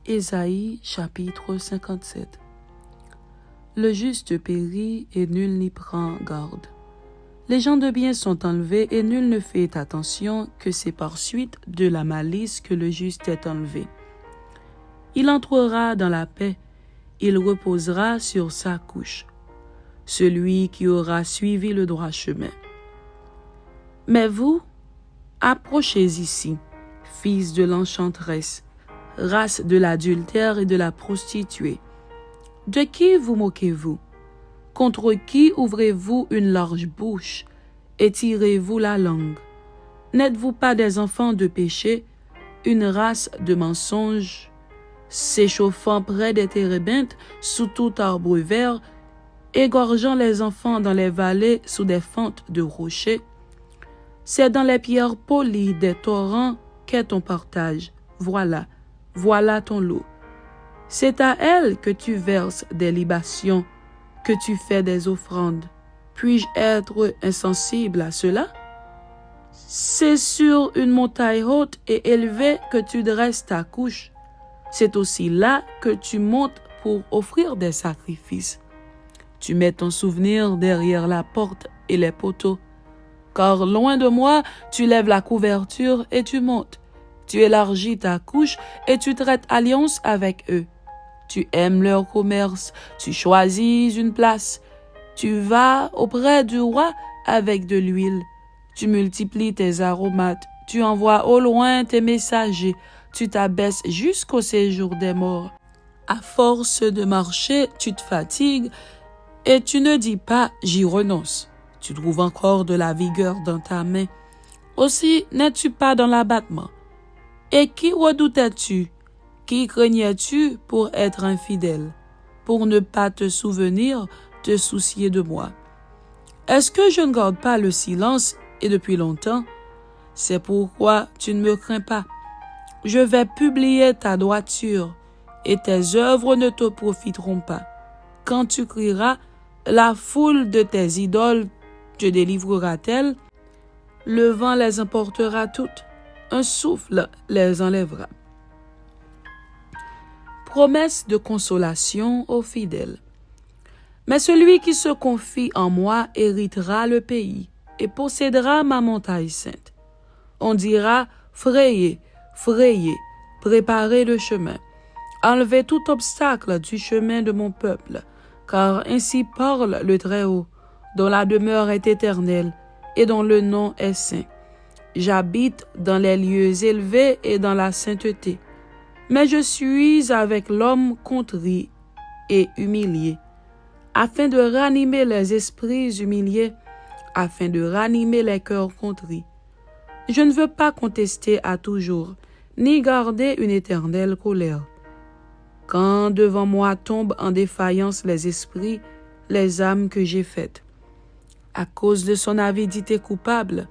Ésaïe chapitre 57. Le juste périt et nul n'y prend garde. Les gens de bien sont enlevés et nul ne fait attention que c'est par suite de la malice que le juste est enlevé. Il entrera dans la paix, il reposera sur sa couche, celui qui aura suivi le droit chemin. Mais vous, approchez ici, fils de l'enchanteresse, race de l'adultère et de la prostituée. De qui vous moquez-vous? Contre qui ouvrez-vous une large bouche et tirez-vous la langue? N'êtes-vous pas des enfants de péché, une race de mensonges, s'échauffant près des térébintes sous tout arbre vert, égorgeant les enfants dans les vallées sous des fentes de rochers? C'est dans les pierres polies des torrents qu'est ton partage. Voilà ton lot. C'est à elle que tu verses des libations, que tu fais des offrandes. Puis-je être insensible à cela? C'est sur une montagne haute et élevée que tu dresses ta couche. C'est aussi là que tu montes pour offrir des sacrifices. Tu mets ton souvenir derrière la porte et les poteaux. Car loin de moi, tu lèves la couverture et tu montes. Tu élargis ta couche et tu traites alliance avec eux. Tu aimes leur commerce, tu choisis une place. Tu vas auprès du roi avec de l'huile. Tu multiplies tes aromates, tu envoies au loin tes messagers. Tu t'abaisses jusqu'au séjour des morts. À force de marcher, tu te fatigues et tu ne dis pas « j'y renonce ». Tu trouves encore de la vigueur dans ta main. Aussi n'es-tu pas dans l'abattement. Et qui redoutais-tu? Qui craignais-tu pour être infidèle? Pour ne pas te souvenir, te soucier de moi? Est-ce que je ne garde pas le silence et depuis longtemps? C'est pourquoi tu ne me crains pas. Je vais publier ta droiture et tes œuvres ne te profiteront pas. Quand tu crieras, la foule de tes idoles te délivrera-t-elle? Le vent les emportera toutes. Un souffle les enlèvera. Promesse de consolation aux fidèles. Mais celui qui se confie en moi héritera le pays et possédera ma montagne sainte. On dira, frayez, frayez, préparez le chemin. Enlevez tout obstacle du chemin de mon peuple, car ainsi parle le Très-Haut, dont la demeure est éternelle et dont le nom est saint. J'habite dans les lieux élevés et dans la sainteté, mais je suis avec l'homme contrit et humilié, afin de ranimer les esprits humiliés, afin de ranimer les cœurs contrits. Je ne veux pas contester à toujours, ni garder une éternelle colère. Quand devant moi tombent en défaillance les esprits, les âmes que j'ai faites. À cause de son avidité coupable,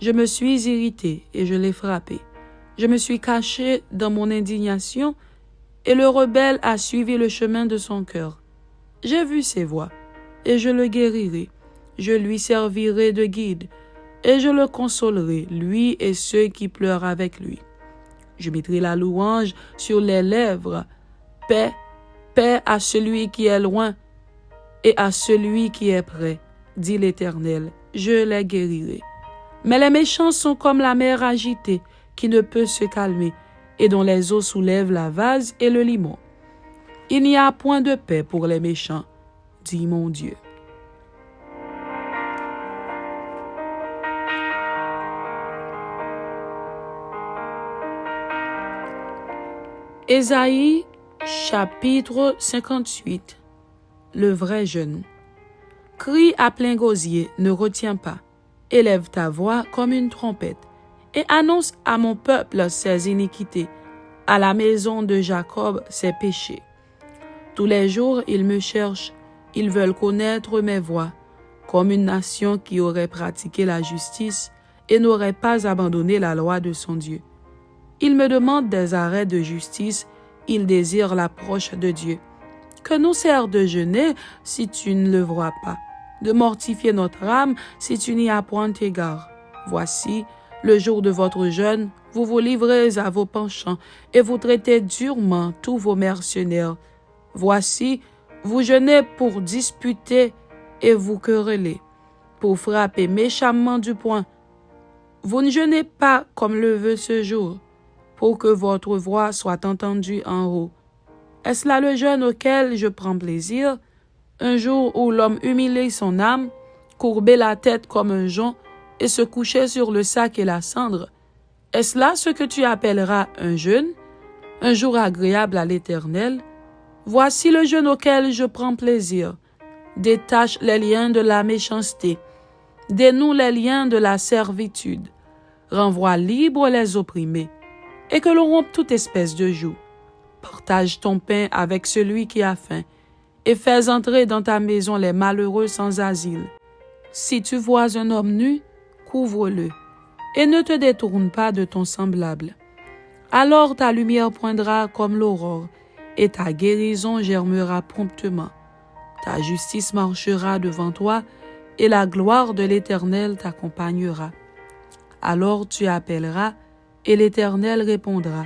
je me suis irrité et je l'ai frappé. Je me suis caché dans mon indignation et le rebelle a suivi le chemin de son cœur. J'ai vu ses voies et je le guérirai. Je lui servirai de guide et je le consolerai, lui et ceux qui pleurent avec lui. Je mettrai la louange sur les lèvres. Paix, paix à celui qui est loin et à celui qui est près, dit l'Éternel. Je les guérirai. Mais les méchants sont comme la mer agitée, qui ne peut se calmer, et dont les eaux soulèvent la vase et le limon. Il n'y a point de paix pour les méchants, dit mon Dieu. Ésaïe, chapitre 58. Le vrai jeûne. Crie à plein gosier, ne retiens pas. Élève ta voix comme une trompette, et annonce à mon peuple ses iniquités, à la maison de Jacob ses péchés. Tous les jours, ils me cherchent, ils veulent connaître mes voies, comme une nation qui aurait pratiqué la justice et n'aurait pas abandonné la loi de son Dieu. Ils me demandent des arrêts de justice, ils désirent l'approche de Dieu. Que nous sert de jeûner si tu ne le vois pas, de mortifier notre âme si tu n'y as point égard. Voici, Le jour de votre jeûne, vous vous livrez à vos penchants et vous traitez durement tous vos mercenaires. Voici, vous jeûnez pour disputer et vous quereller, pour frapper méchamment du poing. Vous ne jeûnez pas comme le veut ce jour, pour que votre voix soit entendue en haut. Est-ce là le jeûne auquel je prends plaisir, un jour où l'homme humiliait son âme, courbait la tête comme un jonc et se couchait sur le sac et la cendre? Est-ce là ce que tu appelleras un jeûne, un jour agréable à l'Éternel? Voici le jeûne auquel je prends plaisir. Détache les liens de la méchanceté, dénoue les liens de la servitude, renvoie libres les opprimés, et que l'on rompe toute espèce de joug. Partage ton pain avec celui qui a faim, et fais entrer dans ta maison les malheureux sans asile. Si tu vois un homme nu, couvre-le, et ne te détourne pas de ton semblable. Alors ta lumière poindra comme l'aurore, et ta guérison germera promptement. Ta justice marchera devant toi, et la gloire de l'Éternel t'accompagnera. Alors tu appelleras, et l'Éternel répondra.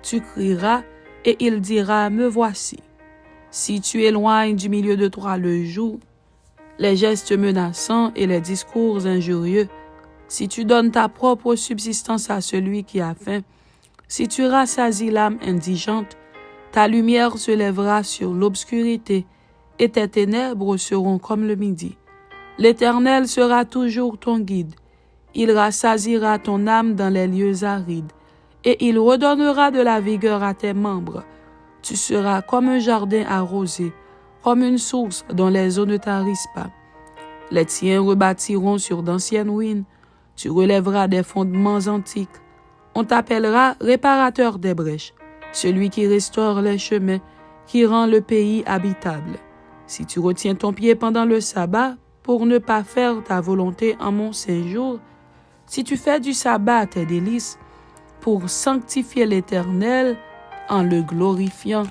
Tu crieras, et il dira, me voici. Si tu éloignes du milieu de toi le joug, les gestes menaçants et les discours injurieux, si tu donnes ta propre subsistance à celui qui a faim, si tu rassasies l'âme indigente, ta lumière se lèvera sur l'obscurité, et tes ténèbres seront comme le midi. L'Éternel sera toujours ton guide. Il rassasiera ton âme dans les lieux arides, et il redonnera de la vigueur à tes membres. Tu seras comme un jardin arrosé, comme une source dont les eaux ne tarissent pas. Les tiens rebâtiront sur d'anciennes ruines. Tu relèveras des fondements antiques. On t'appellera réparateur des brèches, celui qui restaure les chemins, qui rend le pays habitable. Si tu retiens ton pied pendant le sabbat pour ne pas faire ta volonté en mon séjour, si tu fais du sabbat tes délices pour sanctifier l'Éternel en le glorifiant,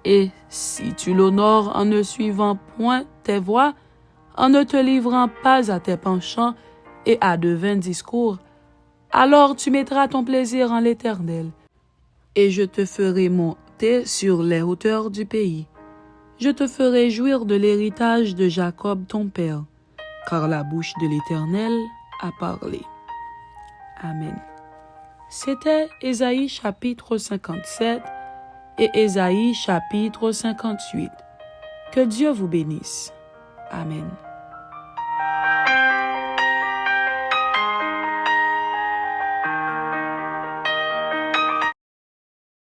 et si tu l'honores en ne suivant point tes voies, en ne te livrant pas à tes penchants et à de vains discours, alors tu mettras ton plaisir en l'Éternel, et je te ferai monter sur les hauteurs du pays. Je te ferai jouir de l'héritage de Jacob ton père, car la bouche de l'Éternel a parlé. Amen. C'était Ésaïe chapitre 57 et Ésaïe chapitre 58. Que Dieu vous bénisse. Amen.